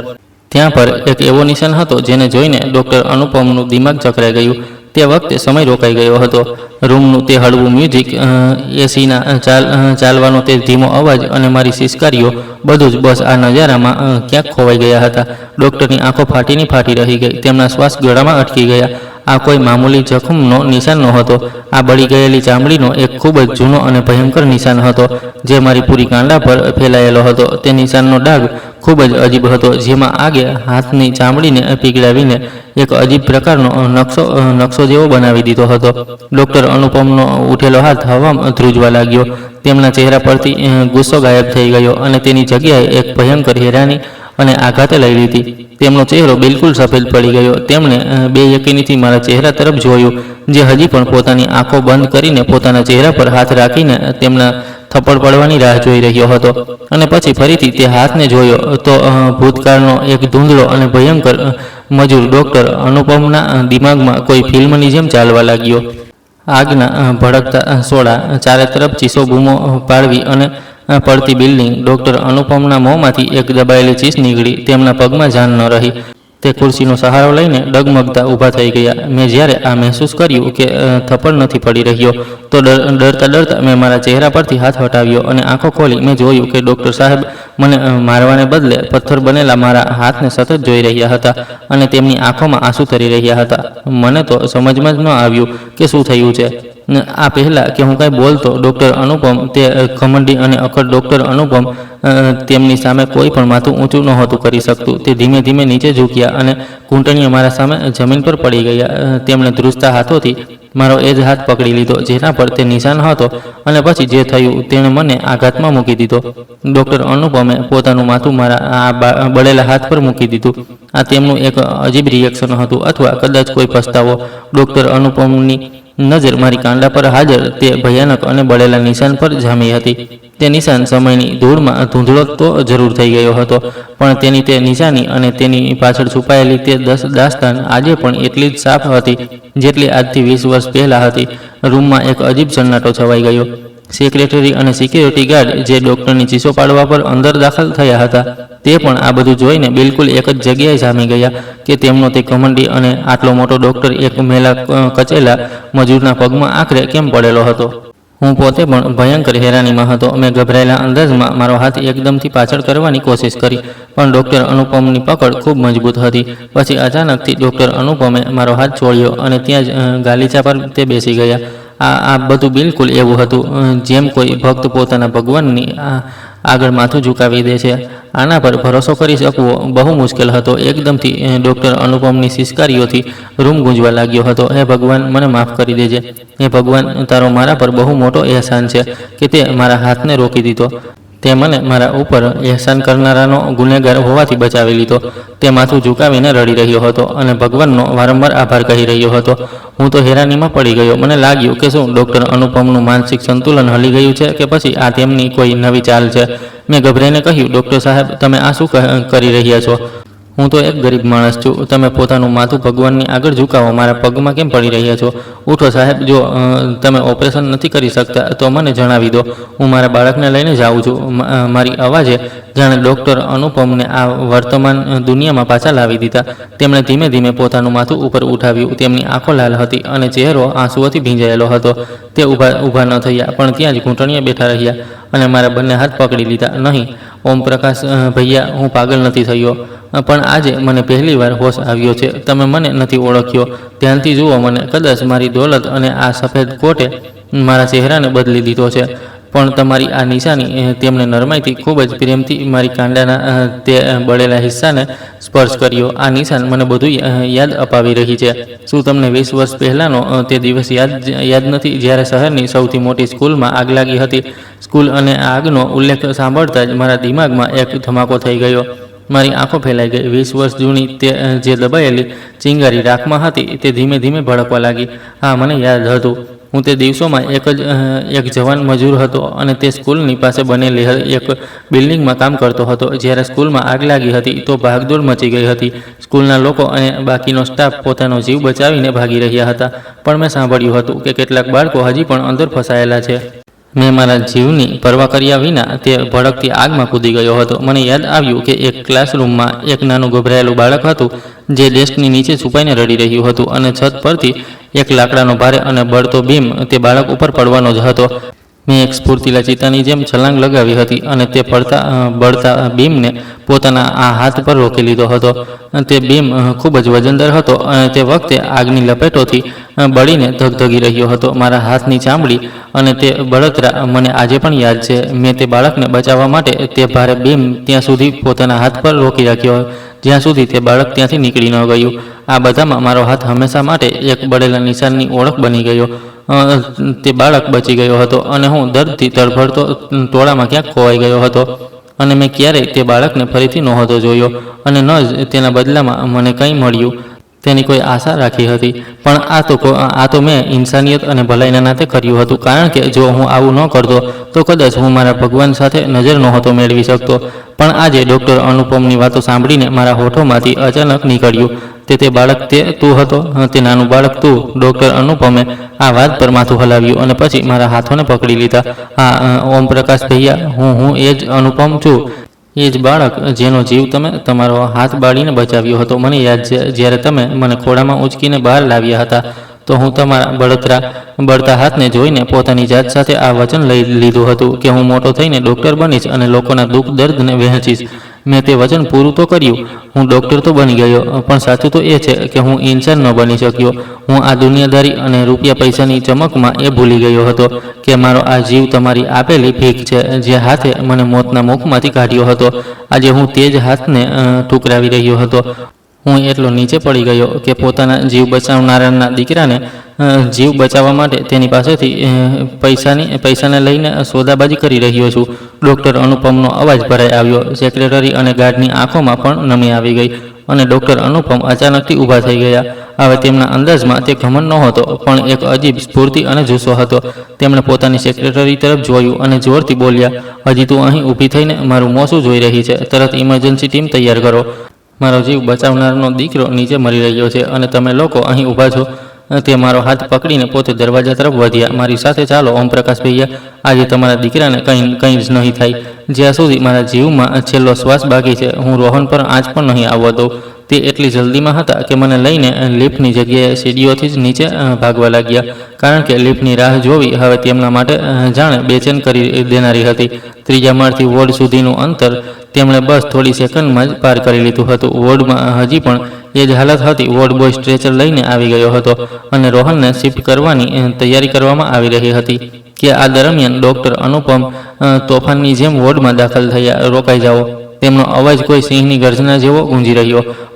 Speaker 1: ત્યાં પર એક એવો નિશાન હતો જેને જોઈને ડૉક્ટર અનુપમનું દિમાગ ચકરાઈ ગયું. તે વખતે સમય રોકાઈ ગયો હતો. રૂમનું તે હળવું મ્યુઝિક, એસીના ચાલવાનો તે ધીમો અવાજ અને મારી સિસકારીઓ, બધું જ બસ આ નજારામાં ક્યાંક ખોવાઈ ગયા હતા. ડૉક્ટરની આંખો ફાટી રહી ગઈ, તેમના શ્વાસ ગળામાં અટકી ગયા. આ કોઈ મામૂલી જખમનો નિશાન નહોતો. આ બળી ગયેલી ચામડીનો એક ખૂબ જ જૂનો અને ભયંકર નિશાન હતો, જે મારી પૂરી કાંડા પર ફેલાયેલો હતો. તે નિશાનનો ડાઘ ખૂબ જ અજીબ હતો, જેમાં આગે હાથની ચામડીને પીગળાવીને એક અજીબ પ્રકારનો નકશો જેવો બનાવી દીધો હતો. ડૉક્ટર અનુપમનો ઉઠેલો હાથ હવામાં ધ્રુજવા લાગ્યો. તેમના ચહેરા પરથી ગુસ્સો ગાયબ થઈ ગયો અને તેની જગ્યાએ એક ભયંકર હેરાની અને આઘાતે લઈ લીધી. તેમનો ચહેરો બિલકુલ સફેદ પડી ગયો. તેમણે બેયકીનીથી મારા ચહેરા તરફ જોયું, જે હજી પણ પોતાની આંખો બંધ કરીને પોતાના ચહેરા પર હાથ રાખીને તેમના થપ્પડ પડવાની રાહ જોઈ રહ્યો હતો. અને પછી ફરીથી તે હાથને જોયો તો ભૂતકાળનો એક ધૂંધળો અને ભયંકર મજૂર ડૉક્ટર અનુપમના દિમાગમાં કોઈ ફિલ્મની જેમ ચાલવા લાગ્યો. આગના ભડકતા સોડા, ચારે તરફ ચીસો બૂમો પાડવી અને પડતી બિલ્ડિંગ. ડૉક્ટર અનુપમના મોંમાંથી એક દબાયેલી ચીસ નીકળી. તેમના પગમાં જાન ન રહી. તે ખુરશીનો સહારો લઈને ડગમગતા ઊભા થઈ ગયા. મેં જ્યારે આ મહેસૂસ કર્યું કે થપ્પડ નથી પડી રહ્યો, તો ડરતા મેં મારા ચહેરા પરથી હાથ હટાવ્યો અને આંખો ખોલી મેં જોયું કે ડૉક્ટર સાહેબ મને મારવાને બદલે પથ્થર બનેલા મારા હાથને સતત જોઈ રહ્યા હતા અને તેમની આંખોમાં આંસુ તરી રહ્યા હતા. મને તો સમજમાં જ ન આવ્યું કે શું થયું છે. આ પહેલાં કે હું કાંઈ બોલતો, ડૉક્ટર અનુપમ, તે ઘમંડી અને અકડ ડૉક્ટર અનુપમ, તેમની સામે કોઈ પણ માથું ઊંચું નહોતું કરી શકતું. તે ધીમે ધીમે નીચે ઝૂક્યા અને ઘૂંટણીઓ મારા સામે જમીન પર પડી ગયા. તેમણે ધ્રુજતા હાથોથી મારો એ જ હાથ પકડી લીધો જેના પર તે નિશાન હતો, અને પછી જે થયું તેણે મને આઘાતમાં મૂકી દીધો. ડૉક્ટર અનુપમે પોતાનું માથું મારા આ બળેલા હાથ પર મૂકી દીધું. આ તેમનું એક અજીબ રિએક્શન હતું, અથવા કદાચ કોઈ પસ્તાવો. ડૉક્ટર અનુપમની નજર મારી કાંડા પર હાજર તે ભયાનક અને બળેલા નિશાન પર જામી હતી. તે નિશાન સમયની ધૂળમાં ધૂંધળો તો જરૂર થઈ ગયો હતો, પણ તેની તે નિશાની અને તેની પાછળ છુપાયેલી તે દાસ્તાન આજે પણ એટલી જ સાફ હતી જેટલી આજથી 20 વર્ષ પહેલાં હતી. રૂમમાં એક અજીબ સન્નાટો છવાઈ ગયો. સેક્રેટરી અને સિક્યુરિટી ગાર્ડ જે ડૉક્ટરની ચીસો પાડવા પર અંદર દાખલ થયા હતા, તે પણ આ બધું જોઈને બિલકુલ એક જ જગ્યાએ જામી ગયા કે તેમનો તે ઘમંડી અને આટલો મોટો ડૉક્ટર એક મેલા કચેલા મજૂરના પગમાં આખરે કેમ પડેલો હતો. હું પોતે પણ ભયંકર હેરાનીમાં હતો. મેં ગભરાયેલા અંદાજમાં મારો હાથ એકદમથી પાછળ કરવાની કોશિશ કરી, પણ ડૉક્ટર અનુપમની પકડ ખૂબ મજબૂત હતી. પછી અચાનકથી ડૉક્ટર અનુપમે મારો હાથ છોડ્યો અને ત્યાં જ ગાલીચા પર તે બેસી ગયા. આ બધું બિલકુલ એવું હતું જેમ કોઈ ભક્ત પોતાના ભગવાનની આગળ માથું ઝુકાવી દે છે. આના પર ભરોસો કરી શકવો બહુ મુશ્કેલ હતો. એકદમથી ડૉક્ટર અનુપમની સિસકારીઓથી રૂમ ગૂંજવા લાગ્યો હતો. હે ભગવાન, મને માફ કરી દેજે. હે ભગવાન, તારો મારા પર બહુ મોટો અહેસાન છે કે તે મારા હાથને રોકી દીધો. તે મને મારા ઉપર અહેસાન કરનારાનો ગુનેગાર હોવાથી બચાવી લીધો. તે માથું ઝુકાવીને રડી રહ્યો હતો અને ભગવાનનો વારંવાર આભાર કહી રહ્યો હતો. હું તો હેરાનીમાં પડી ગયો. મને લાગ્યું કે શું ડૉક્ટર અનુપમનું માનસિક સંતુલન હલી ગયું છે કે પછી આ તેમની કોઈ નવી ચાલ છે. મેં ગભરાઈને કહ્યું, ડૉક્ટર સાહેબ, તમે આ શું કરી રહ્યા છો? હું તો એક ગરીબ માણસ છું. તમે પોતાનું માથું ભગવાનની આગળ ઝુકાવો, મારા પગમાં કેમ પડી રહ્યા છો? ઉઠો સાહેબ. જો તમે ઓપરેશન નથી કરી શકતા તો મને જણાવી દો. હું મારા બાળકને લઈને જાઉં છું. મારી અવાજે જાણે ડૉક્ટર અનુપમને આ વર્તમાન દુનિયામાં પાછા લાવી દીધા. તેમણે ધીમે ધીમે પોતાનું માથું ઉપર ઉઠાવ્યું. તેમની આંખો લાલ હતી અને ચહેરો આંસુઓથી ભીંજાયેલો હતો. તે ઊભા ન થયા, પણ ત્યાં જ ઘૂંટણીએ બેઠા રહ્યા અને મારા બંને હાથ પકડી લીધા. નહીં ઓમ પ્રકાશ ભૈયા, હું પાગલ નથી થયો, પણ આજે મને પહેલીવાર હોશ આવ્યો છે. તમે મને નથી ઓળખ્યો. ધ્યાનથી જુઓ મને. કદાચ મારી દોલત અને આ સફેદ કોટે મારા ચહેરાને બદલી દીધો છે, પણ તમારી આ નિશાની, તેમણે નરમાઈથી ખૂબ જ પ્રેમથી મારી કાંડાના તે બળેલા હિસ્સાને સ્પર્શ કર્યો. આ નિશાન મને બધું યાદ અપાવી રહી છે. શું તમને 20 વર્ષ પહેલાંનો તે દિવસ યાદ નથી જ્યારે શહેરની સૌથી મોટી સ્કૂલમાં આગ લાગી હતી? સ્કૂલ અને આગનો ઉલ્લેખ સાંભળતા જ મારા દિમાગમાં એક ધમાકો થઈ ગયો. મારી આંખો ફેલાઈ ગઈ. 20 વર્ષ જૂની તે જે દબાયેલી ચિંગારી રાખમાં હતી તે ધીમે ધીમે ભડકવા લાગી. હા, મને યાદ હતું. હું તે દિવસોમાં એક જવાન મજૂર હતો અને તે સ્કૂલની પાસે બનેલી એક બિલ્ડિંગમાં કામ કરતો હતો. જ્યારે સ્કૂલમાં આગ લાગી હતી તો ભાગદોડ મચી ગઈ હતી. સ્કૂલના લોકો અને બાકીનો સ્ટાફ પોતાનો જીવ બચાવીને ભાગી રહ્યા હતા. પણ મેં સાંભળ્યું હતું કે કેટલાક બાળકો હજી પણ અંદર ફસાયેલા છે. મેં મારા જીવની પરવા કર્યા વિના તે ભડકતી આગમાં કૂદી ગયો હતો. મને યાદ આવ્યું કે એક ક્લાસરૂમમાં એક નાનું ગભરાયેલું બાળક હતું જે ડેસ્કની નીચે છુપાઈને રડી રહ્યું હતું અને છત પરથી એક લાકડાનો ભારે અને બળતો બીમ તે બાળક ઉપર પડવાનો જ હતો. મેં એક સ્ફૂર્તિલા ચિત્તાની જેમ છલાંગ લગાવી હતી અને તે બળતા બીમને પોતાના આ હાથ પર રોકી લીધો હતો. તે બીમ ખૂબ જ વજનદાર હતો અને તે વખતે આગની લપેટોથી બળીને ધગધગી રહ્યો હતો. મારા હાથની ચામડી અને તે બળતરા મને આજે પણ યાદ છે. મેં તે બાળકને બચાવવા માટે તે ભારે બીમ ત્યાં સુધી પોતાના હાથ પર રોકી રાખ્યો જ્યાં સુધી તે બાળક ત્યાંથી નીકળી ન ગયું. આ બધામાં મારો હાથ હંમેશા માટે એક બળેલા નિશાનની ઓળખ બની ગયો. તે બાળક બચી ગયો હતો અને હું દર્દથી તડફડતો ટોળામાં ક્યાંક ખોવાઈ ગયો હતો અને મેં ક્યારેય તે બાળકને ફરીથી નહોતો જોયો અને ન જ તેના બદલામાં મને કંઈ મળ્યું તેની કોઈ આશા રાખી હતી. પણ આ તો મેં ઇન્સાનિયત અને ભલાઈના નાતે કર્યું હતું, કારણ કે જો હું આવું ન કરતો તો કદાચ હું મારા ભગવાન સાથે નજર નહોતો મેળવી શકતો. પણ આજે ડૉક્ટર અનુપમની વાતો સાંભળીને મારા હોઠોમાંથી અચાનક નીકળ્યું, તે બાળક તે તું હતો, તે નાનું બાળક તું. ડૉક્ટર અનુપમે આ વાત પર માથું હલાવ્યું અને પછી મારા હાથોને પકડી લીધા. હા, ઓમપ્રકાશ ભૈયા, હું એ જ અનુપમ છું, એ જ બાળક જેનો જીવ તમે તમારો હાથ બાળીને બચાવ્યો હતો. મને યાદ છે જ્યારે તમે મને ખોળામાં ઉંચકીને બહાર લાવ્યા હતા તો હું તમારા બળતા હાથને જોઈને પોતાની જાત સાથે આ વચન લઈ લીધું હતું કે હું મોટો થઈને ડૉક્ટર બનીશ અને લોકોના દુઃખ દર્દને વહેંચીશ. મેં તે વચન પૂરું તો કર્યું. હું ડૉક્ટર તો બની ગયો, પણ સાચું તો એ છે કે હું ઇન્સાન ન બની શક્યો. હું આ દુનિયાદારી અને રૂપિયા પૈસાની ચમકમાં એ ભૂલી ગયો હતો કે મારો આ જીવ તમારી આપેલી ભીખ છે, જે હાથે મને મોતના મુખમાંથી કાઢ્યો હતો. આજે હું તે જ હાથને ઠુકરાવી રહ્યો હતો. હું એટલો નીચે પડી ગયો કે પોતાના જીવ બચાવનારાના દીકરાને જીવ બચાવવા માટે તેની પાસેથી પૈસાને લઈને સોદાબાજી કરી રહ્યો છું. ડૉક્ટર અનુપમનો અવાજ ભરાઈ આવ્યો. સેક્રેટરી અને ગાર્ડની આંખોમાં પણ નમી આવી ગઈ અને ડૉક્ટર અનુપમ અચાનકથી ઊભા થઈ ગયા. હવે તેમના અંદાજમાં તે ઘમંડ નહોતો, પણ એક અજીબ સ્ફૂર્તિ અને જુસ્સો હતો. તેમણે પોતાની સેક્રેટરી તરફ જોયું અને જોરથી બોલ્યા, હજી તું અહીં ઊભી થઈને મારું મોં શું જોઈ રહી છે? તરત ઇમરજન્સી ટીમ તૈયાર કરો. મારો જીવ બચાવનારનો દીકરો નીચે મરી રહ્યો છે અને તમે લોકો અહીં ઊભા છો. તે મારો હાથ પકડીને પોતે દરવાજા તરફ વધ્યા. મારી સાથે ચાલો ઓમપ્રકાશ ભૈયા, આજે તમારા દીકરાને કંઈ જ નહીં થાય. જ્યાં સુધી મારા જીવમાં છેલ્લો શ્વાસ બાકી છે હું રોહન પર આંચ પણ નહીં આવવા દઉં. તે એટલી જલ્દીમાં હતા કે મને લઈને લિફ્ટની જગ્યાએ સીડીઓથી જ નીચે ભાગવા લાગ્યા, કારણ કે લિફ્ટની રાહ જોવી હવે તેમના માટે જાણે બેચેન કરી દેનારી હતી. ત્રીજા માળથી વોર્ડ સુધીનું અંતર તેમણે બસ થોડી સેકન્ડમાં જ પાર કરી લીધું હતું. વોર્ડમાં હજી પણ એ જ હાલત હતી. વોર્ડ બોય સ્ટ્રેચર લઈને આવી ગયો હતો અને રોહનને શિફ્ટ કરવાની તૈયારી કરવામાં આવી રહી હતી કે આ દરમિયાન ડૉક્ટર અનુપમ તોફાનની જેમ વોર્ડમાં દાખલ થયા. રોકાઈ જાઓ. તેમનો અવાજ કોઈ સિંહની ગર્જના જેવો ગુંજી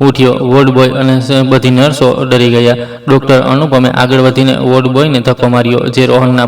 Speaker 1: ઉઠ્યો. વોર્ડ બોય અને બધી નર્સો ડરી ગયા. ડૉક્ટર અનુપમે આગળ વધીને વોર્ડ બોયને ધક્કો માર્યો, જે રોહનના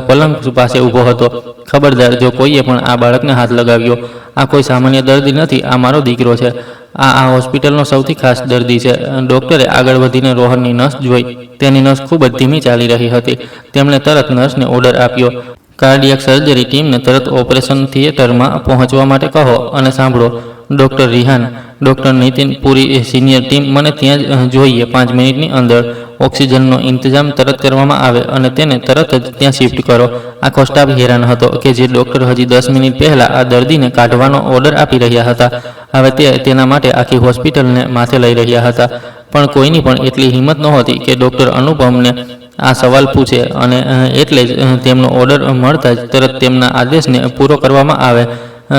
Speaker 1: પલંગ પાસે ઊભો હતો. ખબરદાર, જો કોઈએ પણ આ બાળકને હાથ લગાવ્યો. આ કોઈ સામાન્ય દર્દી નથી, આ મારો દીકરો છે. આ હોસ્પિટલનો સૌથી ખાસ દર્દી છે. ડૉક્ટરે આગળ વધીને રોહનની નસ જોઈ. તેની નસ ખૂબ જ ધીમી ચાલી રહી હતી. તેમણે તરત નર્સને ઓર્ડર આપ્યો, કાર્ડિયક સર્જરી ટીમને તરત ઓપરેશન થિયેટરમાં પહોંચવા માટે કહો. અને સાંભળો, ડૉક્ટર રિહાન, ડૉક્ટર નીતિન, પૂરી સિનિયર ટીમ મને ત્યાં જ જોઈએ. 5 મિનિટની અંદર ઓક્સિજનનો ઇંતજામ તરત કરવામાં આવે અને તેને તરત જ ત્યાં શિફ્ટ કરો. આખો સ્ટાફ હેરાન હતો કે જે ડૉક્ટર હજી 10 મિનિટ પહેલાં આ દર્દીને કાઢવાનો ઓર્ડર આપી રહ્યા હતા, હવે તેના માટે આખી હોસ્પિટલને માથે લઈ રહ્યા હતા. પણ કોઈની પણ એટલી હિંમત નહોતી કે ડૉક્ટર અનુપમને આ સવાલ પૂછે અને એટલે જ તેમનો ઓર્ડર મળતા જ તરત તેમના આદેશને પૂરો કરવામાં આવે.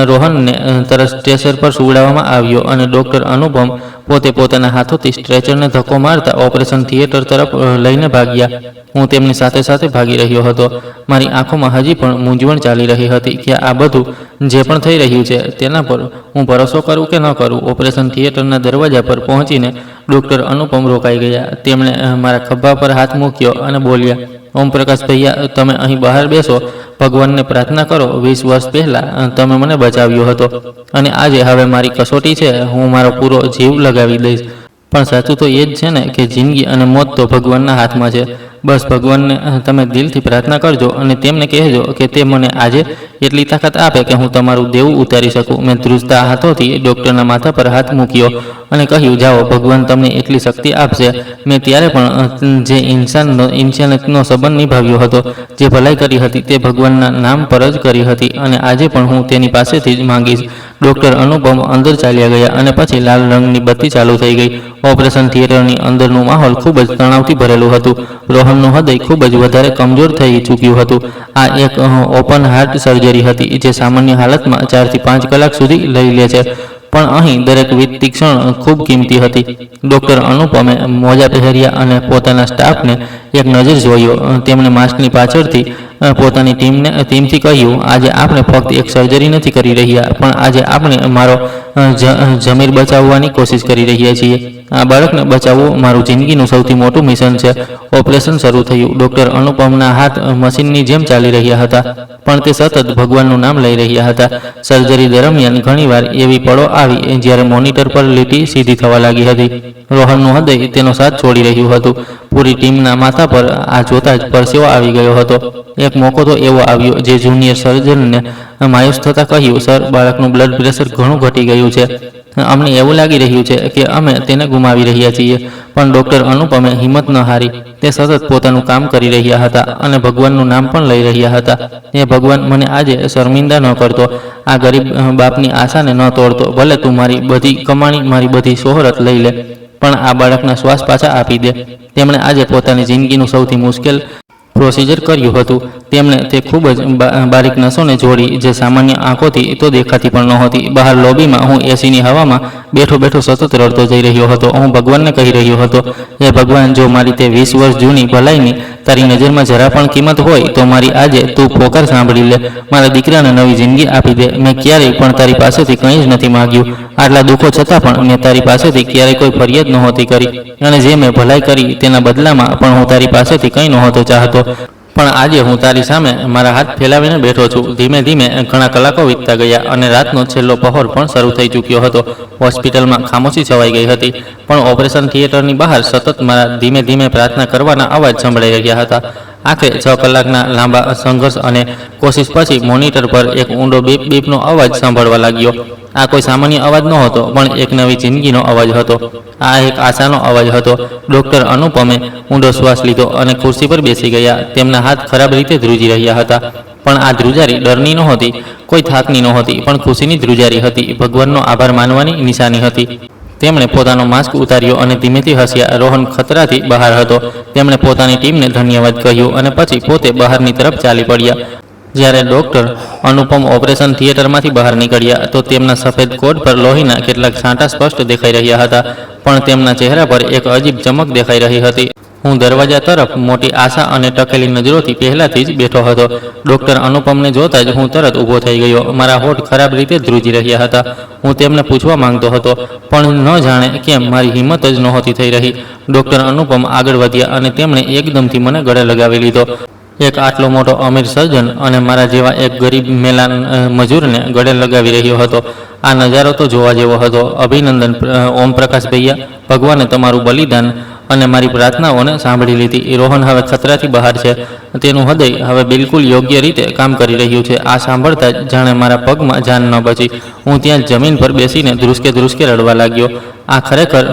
Speaker 1: રોહનને તરત સ્ટ્રેચર પર સુવડાવવામાં આવ્યો અને ડૉક્ટર અનુપમ પોતે પોતાના હાથોથી સ્ટ્રેચરને ધક્કો મારતા ઓપરેશન થિયેટર તરફ લઈને ભાગ્યા. હું તેમની સાથે સાથે ભાગી રહ્યો હતો. મારી આંખોમાં હજી પણ મૂંઝવણ ચાલી રહી હતી કે આ બધું જે પણ થઈ રહ્યું છે તેના પર હું ભરોસો કરું કે ન કરું. ઓપરેશન થિયેટરના દરવાજા પર પહોંચીને ડૉક્ટર અનુપમ રોકાઈ ગયા. તેમણે મારા ખભા પર હાથ મૂક્યો અને બોલ્યા, ઓમપ્રકાશ ભૈયા, તમે અહીં બહાર બેસો. ભગવાનને પ્રાર્થના કરો, 20 વર્ષ પહેલાં તમે મને બચાવ્યો હતો અને આજે હવે મારી કસોટી છે, હું મારો પૂરો જીવ લગાવી દઈશ. પણ સાચું તો એ જ છે ને કે જિંદગી અને મોત તો ભગવાનના હાથમાં છે. બસ ભગવાનને તમે દિલથી પ્રાર્થના કરજો અને તેમને કહેજો કે તે મને આજે એટલી તાકાત આપે કે હું તમારું દેવું ઉતારી શકું. મેં ધ્રુજતા હાથોથી ડૉક્ટરના માથા પર હાથ મૂક્યો અને કહ્યું, જાઓ, ભગવાન તમને એટલી શક્તિ આપશે. મેં ત્યારે પણ જે ઇન્સાનિયતનો સંબંધ નિભાવ્યો હતો, જે ભલાઈ કરી હતી, તે ભગવાનના નામ પર જ કરી હતી અને આજે પણ હું તેની પાસેથી જ માંગીશ. ડૉક્ટર અનુપમ અંદર ચાલ્યા ગયા અને પછી લાલ રંગની બત્તી ચાલુ થઈ ગઈ. ઓપરેશન થિયેટરની અંદરનું માહોલ ખૂબ જ તણાવથી ભરેલું હતું. રોહનનું હૃદય ખૂબ જ વધારે કમજોર થઈ ચૂક્યું હતું. આ એક ઓપન હાર્ટ સર્જરી હતી જે સામાન્ય હાલતમાં 4 થી 5 કલાક સુધી લઈ લે છે, પણ અહીં દરેક વીતતી ક્ષણ ખૂબ કિંમતી હતી. ડૉક્ટર અનુપમે મોજા પહેર્યા અને પોતાના સ્ટાફને એક નજર જોયો. તેમણે માસ્કની પાછળથી પોતાની ટીમથી કહ્યું, આજે આપણે ફક્ત એક સર્જરી નથી કરી રહ્યા, પણ આજે આપણે મારો જમીર બચાવવાની કોશિશ કરી રહ્યા છીએ. આ બાળકને બચાવવું મારું જિંદગીનું સૌથી મોટું મિશન છે. ઓપરેશન શરૂ થયું. ડૉક્ટર અનુપમના હાથ મશીનની જેમ ચાલી રહ્યા હતા, પણ તે સતત ભગવાનનું નામ લઈ રહ્યા હતા. સર્જરી દરમિયાન ઘણીવાર એવી પળો આવી જ્યારે મોનિટર પર લીટી સીધી થવા લાગી હતી. રોહનનું હૃદય તેનો સાથ છોડી રહ્યું હતું. પૂરી ટીમના માથા પર આ જોતા જ પરસેવો આવી ગયો હતો. એક મોકો તો એવો આવ્યો જે જુનિયર સર્જનને માયુસ થતાં કહ્યું, સર, બાળકનું બ્લડ પ્રેશર ઘણું ઘટી ગયું છે. અમને એવું લાગી રહ્યું છે કે અમે તેને ગુમાવી રહ્યા છીએ. પણ ડૉક્ટર અનુપમે હિંમત ન હારી. તે સતત પોતાનું કામ કરી રહ્યા હતા અને ભગવાનનું નામ પણ લઈ રહ્યા હતા. એ ભગવાન, મને આજે શર્મિંદા ન કરતો, આ ગરીબ બાપની આશાને ન તોડતો. ભલે તું મારી બધી કમાણી, મારી બધી શોહરત લઈ લે, પણ આ બાળકના શ્વાસ પાછા આપી દે. તેમણે આજે પોતાની જિંદગીનું સૌથી મુશ્કેલ પ્રોસિજર કર્યું હતું. તેમણે તે ખૂબ જ બારીક નસોને જોડી જે સામાન્ય આંખોથી તો દેખાતી પણ નહોતી. બહાર લોબીમાં હું એસીની હવામાં બેઠો બેઠો સતત રડતો જઈ રહ્યો હતો. હું ભગવાનને કહી રહ્યો હતો, હે ભગવાન, જો મારી તે 20 વર્ષ જૂની ભલાઈની તારી નજરમાં જરા પણ કિંમત હોય તો મારી આજે તું પોકાર સાંભળી લે. મારા દીકરાને નવી જિંદગી આપી દે. મેં ક્યારેય પણ તારી પાસેથી કંઈ જ નથી માગ્યું. આટલા દુઃખો છતાં પણ મેં તારી પાસેથી ક્યારેય કોઈ ફરિયાદ નહોતી કરી અને જે મેં ભલાઈ કરી તેના બદલામાં પણ હું તારી પાસેથી કંઈ નહોતો ચાહતો. પણ આજે હું તારી સામે મારા હાથ ફેલાવીને બેઠો છું. ધીમે ધીમે ઘણા કલાકો વીતતા ગયા અને રાતનો છેલ્લો પહોર પણ શરૂ થઈ ચૂક્યો હતો. હોસ્પિટલમાં ખામોશી છવાઈ ગઈ હતી, પણ ઓપરેશન થિયેટરની બહાર સતત મારા ધીમે ધીમે પ્રાર્થના કરવાના અવાજ સંભળાઈ રહ્યા હતા. આખરે 6 કલાકના લાંબા સંઘર્ષ અને કોશિશ પછી મોનિટર પર એક ઊંડો બીપ બીપનો અવાજ સાંભળવા લાગ્યો. આ કોઈ સામાન્ય અવાજ નહોતો, પણ એક નવી જિંદગીનો અવાજ હતો. આ એક આશાનો અવાજ હતો. ડૉક્ટર અનુપમે ઊંડો શ્વાસ લીધો અને ખુરશી પર બેસી ગયા. તેમના હાથ ખરાબ રીતે ધ્રુજી રહ્યા હતા, પણ આ ધ્રુજારી ડરની નહોતી, કોઈ થાકની નહોતી, પણ ખુશીની ધ્રુજારી હતી. ભગવાનનો આભાર માનવાની નિશાની હતી. તેમણે પોતાનો માસ્ક ઉતાર્યો અને ધીમેથી હસ્યા. રોહન ખતરાથી બહાર હતો. તેમણે પોતાની ટીમને ધન્યવાદ કહ્યું અને પછી પોતે બહારની તરફ ચાલી પડ્યા. જ્યારે ડૉક્ટર અનુપમ ઓપરેશન થિયેટરમાંથી બહાર નીકળ્યા તો તેમના સફેદ કોટ પર લોહીના કેટલાક છાંટા સ્પષ્ટ દેખાઈ રહ્યા હતા, પણ તેમના ચહેરા પર એક અજીબ ચમક દેખાઈ રહી હતી. હું દરવાજા તરફ મોટી આશા અને ટકેલી નજરોથી પહેલાથી જ બેઠો હતો. ડૉક્ટર અનુપમને જોતા જ હું તરત ઊભો થઈ ગયો. મારા હોઠ ખરાબ રીતે ધ્રુજી રહ્યા હતા. હું તેમને પૂછવા માંગતો હતો, પણ ન જાણે કેમ મારી હિંમત જ નહોતી થઈ રહી. ડૉક્ટર અનુપમ આગળ વધ્યા અને તેમણે એકદમથી મને ગળે લગાવી લીધો. એક આટલો મોટો અમીર સર્જન અને મારા જેવા એક ગરીબ મેલાન મજૂરને ગળે લગાવી રહ્યો હતો. આ નજારો તો જોવા જેવો હતો. અભિનંદન ઓમ પ્રકાશ ભૈયા, ભગવાને તમારું બલિદાન અને મારી પ્રાર્થનાઓને સાંભળી લીધી. રોહન હવે ખતરાથી બહાર છે. તેનું હૃદય હવે બિલકુલ યોગ્ય રીતે કામ કરી રહ્યું છે. આ સાંભળતા જ જાણે મારા પગમાં જાન ન બચી. હું ત્યાં જમીન પર બેસીને ધ્રુસકે ધ્રુસકે રડવા લાગ્યો. આ ખરેખર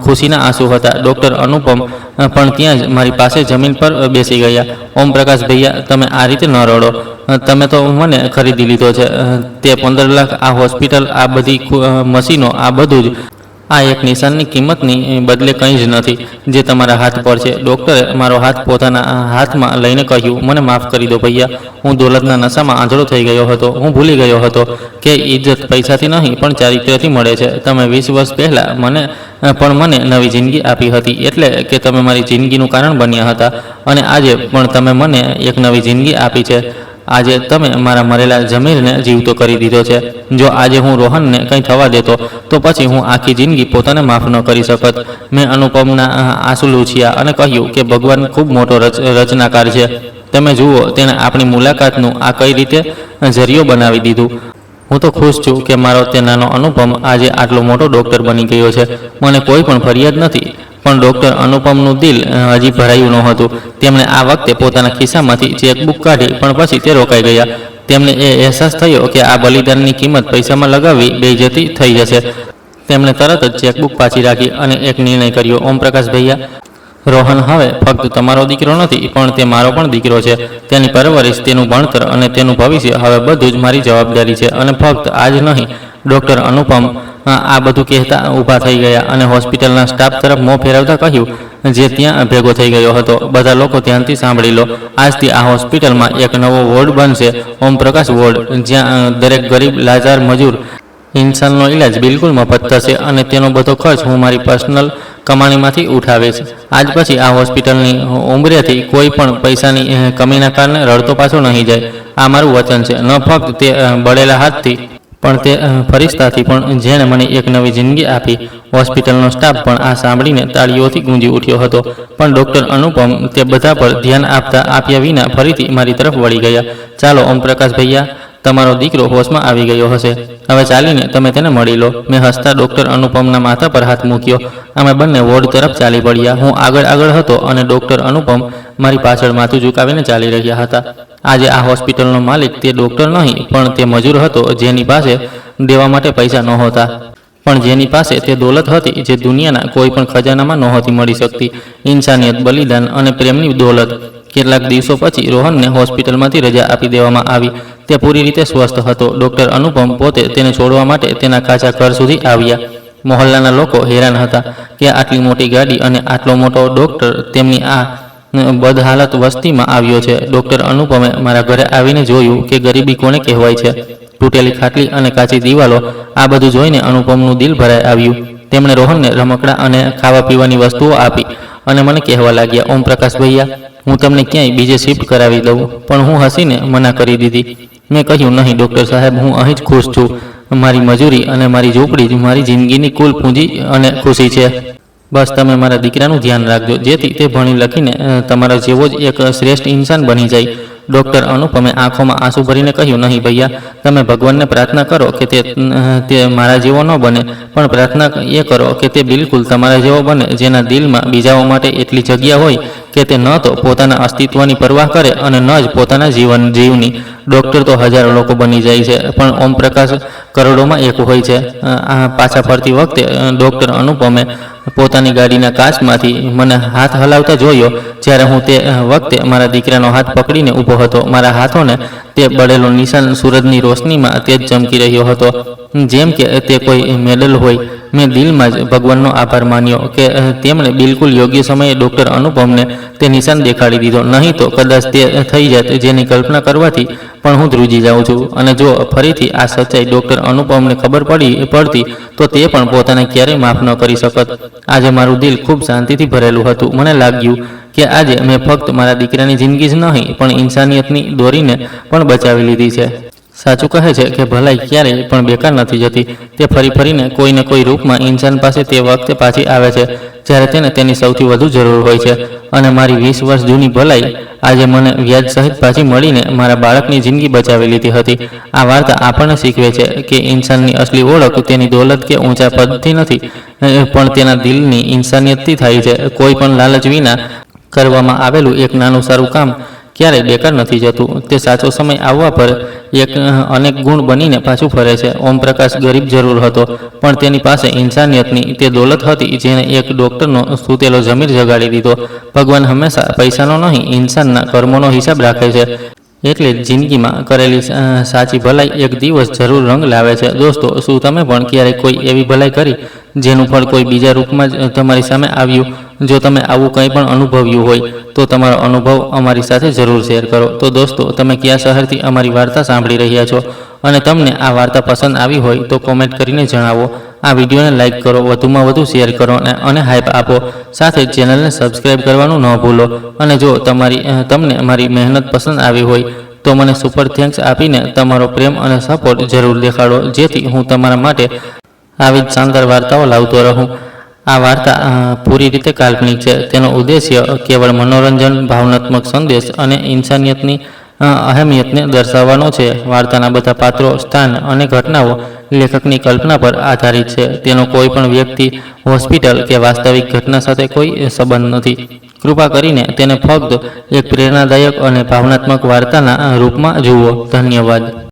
Speaker 1: ખુશીના આંસુ હતા. ડૉક્ટર અનુપમ પણ ત્યાં જ મારી પાસે જમીન પર બેસી ગયા. ઓમ પ્રકાશ ભૈયા, તમે આ રીતે ન રડો. તમે તો મને ખરીદી લીધો છે. તે 15 લાખ, આ હોસ્પિટલ, આ બધી મશીનો, આ બધું જ આ એક નિશાનની કિંમતની બદલે કંઈ જ નથી જે તમારા હાથ પર છે. ડૉક્ટરે મારો હાથ પોતાના હાથમાં લઈને કહ્યું, મને માફ કરી દો ભૈયા. હું દોલતના નશામાં આંધળો થઈ ગયો હતો. હું ભૂલી ગયો હતો કે ઇજ્જત પૈસાથી નહીં પણ ચારિત્ર્યથી મળે છે. તમે 20 વર્ષ પહેલાં મને નવી જિંદગી આપી હતી, એટલે કે તમે મારી જિંદગીનું કારણ બન્યા હતા અને આજે પણ તમે મને એક નવી જિંદગી આપી છે. આજે તમે મારા મરેલા જમીરને જીવતો કરી દીધો છે. જો આજે હું રોહનને કંઈ થવા દેતો તો પછી હું આખી જિંદગી પોતાને માફ ન કરી શકત. મેં અનુપમના આંસુ લૂછ્યા અને કહ્યું કે ભગવાન ખૂબ મોટો રચનાકાર છે. તમે જુઓ, તેણે આપણી મુલાકાતનું આ કઈ રીતે જરિયો બનાવી દીધું. હું તો ખુશ છું કે મારો તે નાનો અનુપમ આજે આટલો મોટો ડૉક્ટર બની ગયો છે. મને કોઈ પણ ફરિયાદ નથી, પણ ડૉક્ટર અનુપમનું દિલ હજી ભરાયું નહોતું. તેમણે આ વખતે પોતાના ખિસ્સામાંથી ચેકબુક કાઢી, પણ પછી તે રોકાઈ ગયા. તેમને એ અહેસાસ થયો કે આ બલિદાનની કિંમત પૈસામાં લગાવવી બેઇજ્જતી થઈ જશે. તેમણે તરત જ ચેકબુક પાછી રાખી અને એક નિર્ણય કર્યો, ઓમપ્રકાશ ભૈયા, રોહન હવે ફક્ત તમારો દીકરો નથી, પણ તે મારો પણ દીકરો છે. તેની પરવરિશ, તેનું ભણતર અને તેનું ભવિષ્ય હવે બધું જ મારી જવાબદારી છે. અને ફક્ત આજ નહીં. ડૉક્ટર અનુપમ આ બધું કહેતા ઊભા થઈ ગયા અને હોસ્પિટલના સ્ટાફ તરફ મોં ફેરવતા કહ્યું, જે ત્યાં ભેગો થઈ ગયો હતો, બધા લોકો ધ્યાનથી સાંભળી લો. આજથી આ હોસ્પિટલમાં એક નવો વોર્ડ બનશે, ઓમપ્રકાશ વોર્ડ, જ્યાં દરેક ગરીબ, લાચાર, મજૂર ઇન્સાનનો ઇલાજ બિલકુલ મફત થશે અને તેનો બધો ખર્ચ હું મારી પર્સનલ કમાણીમાંથી ઉઠાવીશ. આજ પછી આ હોસ્પિટલની ઉંમરેથી કોઈ પણ પૈસાની કમીના કારણે રડતો પાછો નહીં જાય. આ મારું વચન છે, ન ફક્ત તે બળેલા હાથથી, પણ તે ફરિશ્તાથી પણ, જેણે મને એક નવી જિંદગી આપી. હોસ્પિટલનો સ્ટાફ પણ આ સાંભળીને તાળીઓથી ગુંજી ઉઠ્યો હતો. પણ ડૉક્ટર અનુપમ તે બધા પર ધ્યાન આપ્યા વિના ફરીથી મારી તરફ વળી ગયા. ચાલો ઓમપ્રકાશ ભૈયા, તમારો દીકરો હોશમાં આવી ગયો હશે. હવે ચાલીને તમે તેને મળી લો. મેં હસતા ડૉક્ટર અનુપમના માથા પર હાથ મૂક્યો. અમે બંને વોર્ડ તરફ ચાલી પડ્યા. હું આગળ હતો અને ડૉક્ટર અનુપમ મારી પાછળ માથું ઝુકાવીને ચાલી રહ્યા હતા. આજે આ હોસ્પિટલનો માલિક તે ડૉક્ટર નહીં, પણ તે મજૂર હતો, જેની પાસે દેવા માટે પૈસા નહોતા, પણ જેની પાસે તે દોલત હતી જે દુનિયાના કોઈ પણ ખજાનામાં નહોતી મળી શકતી. ઇન્સાનિયત, બલિદાન અને પ્રેમની દોલત. કેટલાક દિવસો પછી રોહનને હોસ્પિટલમાંથી રજા આપી દેવામાં આવી. તે પૂરી રીતે સ્વસ્થ હતો. ડૉક્ટર અનુપમ પોતે તેને છોડવા માટે તેના કાચા ઘર સુધી આવ્યા. મહોલ્લાના લોકો હેરાન હતા કે આટલી મોટી ગાડી અને આટલો મોટો ડૉક્ટર તેમની આ બદહાલત વસ્તીમાં આવ્યો છે. ડૉક્ટર અનુપમે મારા ઘરે આવીને જોયું કે ગરીબી કોને કહેવાય છે. તૂટેલી ખાટલી અને કાચી દિવાલો, આ બધું જોઈને અનુપમનું દિલ ભરાઈ આવ્યું. તેમણે રોહનને રમકડા અને ખાવા પીવાની વસ્તુઓ આપી અને મને કહેવા લાગ્યા, ઓમપ્રકાશ ભૈયા, હું તમને ક્યાંય બીજે શિફ્ટ કરાવી દઉં. પણ હું હસીને મના કરી દીધી. મેં કહ્યું, નહીં ડૉક્ટર સાહેબ, હું અહીં જ ખુશ છું. મારી મજૂરી અને મારી ઝૂંપડી જ મારી જિંદગીની કુલ પૂંજી અને ખુશી છે. બસ તમે મારા દીકરાનું ધ્યાન રાખજો, જેથી તે ભણી લખીને તમારા જેવો જ એક શ્રેષ્ઠ ઇન્સાન બની જાય. ડૉક્ટર અનુપમે આંખોમાં આંસુ ભરીને કહ્યું, નહીં ભૈયા, તમે ભગવાનને પ્રાર્થના કરો કે તે મારા જેવો ન બને, પણ પ્રાર્થના એ કરો કે તે બિલકુલ તમારા જેવો બને, જેના દિલમાં બીજાઓ માટે એટલી જગ્યા હોય કે તે ન તો પોતાના અસ્તિત્વની પરવાહ કરે અને ન જ પોતાના જીવની. ડૉક્ટર તો હજારો લોકો બની જાય છે, પણ ઓમપ્રકાશ કરોડોમાં એક હોય છે. પાછા ફરતી વખતે ડૉક્ટર અનુપમે પોતાની ગાડીના કાચમાંથી મને હાથ હલાવતા જોયો. જ્યારે હું તે વખતે મારા દીકરાનો હાથ પકડીને ઊભો હતો. મારા હાથોને તે બળેલો નિશાન સૂરજની રોશનીમાં તેજ ચમકી રહ્યો હતો, જેમ કે તે કોઈ મેડલ હોય. મેં દિલમાં જ ભગવાનનો આભાર માન્યો કે તેમણે બિલકુલ યોગ્ય સમયે ડૉક્ટર અનુપમને તે નિશાન દેખાડી દીધો. નહીં તો કદાચ તે થઈ જાત જેની કલ્પના કરવાથી પણ હું ધ્રુજી જાઉં છું. અને જો ફરીથી આ સચ્ચાઈ ડૉક્ટર અનુપમને ખબર પડતી તો તે પણ પોતાને ક્યારેય માફ ન કરી શકત. આજે મારું દિલ ખૂબ શાંતિથી ભરેલું હતું. મને લાગ્યું કે આજે મેં ફક્ત મારા દીકરાની જિંદગી જ નહીં, પણ ઇન્સાનિયતની દોરીને પણ બચાવી લીધી છે. સાચું કહે છે કે ભલાઈ ક્યારેય પણ બેકાર નથી જતી. તે ફરીને કોઈ ને કોઈ રૂપમાં ઇન્સાન પાસે તે વખતે પાછી આવે છે જ્યારે તેને તેની સૌથી વધુ જરૂર હોય છે. અને મારી 20 વર્ષ જૂની ભલાઈ આજે મને વ્યાજ સહિત પાછી મળીને મારા બાળકની જિંદગી બચાવી લીધી હતી. આ વાર્તા આપણને શીખવે છે કે ઇન્સાનની અસલી ઓળખ તેની દોલત કે ઊંચા પદથી નથી, પણ તેના દિલની ઇન્સાનિયતથી થાય છે. કોઈ પણ લાલચ વિના કરવામાં આવેલું એક નાનું સારું કામ ક્યારેય બેકાર નથી જતું. તે સાચો સમય આવવા પર એક અનેક ગુણ બનીને પાછું ફરે છે. ઓમપ્રકાશ ગરીબ જરૂર હતો, પણ તેની પાસે ઇન્સાનિયતની તે દોલત હતી જેને એક ડૉક્ટરનો સૂતેલો જમીર જગાડી દીધો. ભગવાન હંમેશા પૈસાનો નહીં, ઇન્સાનના કર્મોનો હિસાબ રાખે છે. એટલે જ જિંદગીમાં કરેલી સાચી ભલાઈ એક દિવસ જરૂર રંગ લાવે છે. દોસ્તો, શું તમે પણ ક્યારેય કોઈ એવી ભલાઈ કરી જેનું ફળ કોઈ બીજા રૂપમાં જ તમારી સામે આવ્યું? જો તમે આવું કંઈ પણ અનુભવ્યું હોય તો તમારો અનુભવ અમારી સાથે જરૂર શેર કરો. તો દોસ્તો, તમે કયા શહેરથી અમારી વાર્તા સાંભળી રહ્યા છો અને તમને આ વાર્તા પસંદ આવી હોય તો કોમેન્ટ કરીને જણાવો. આ વિડીયોને લાઇક કરો, વધુમાં વધુ શેર કરો અને હાઇપ આપો. સાથે જ ચેનલને સબસ્ક્રાઈબ કરવાનું ન ભૂલો. અને જો તમને મારી મહેનત પસંદ આવી હોય તો મને સુપર થેન્ક્સ આપીને તમારો પ્રેમ અને સપોર્ટ જરૂર દેખાડો, જેથી હું તમારા માટે આવી જ શાનદાર વાર્તાઓ લાવતો રહું. આ વાર્તા પૂરી રીતે કાલ્પનિક છે. તેનો ઉદ્દેશ્ય કેવળ મનોરંજન, ભાવનાત્મક સંદેશ અને ઇન્સાનિયતની અહેમિયતને દર્શાવવાનો છે. વાર્તાના બધા પાત્રો, સ્થાન અને ઘટનાઓ લેખકની કલ્પના પર આધારિત છે. તેનો કોઈ પણ વ્યક્તિ, હોસ્પિટલ કે વાસ્તવિક ઘટના સાથે કોઈ સંબંધ નથી. કૃપા કરીને તેને ફક્ત એક પ્રેરણાદાયક અને ભાવનાત્મક વાર્તાના રૂપમાં જુઓ. ધન્યવાદ.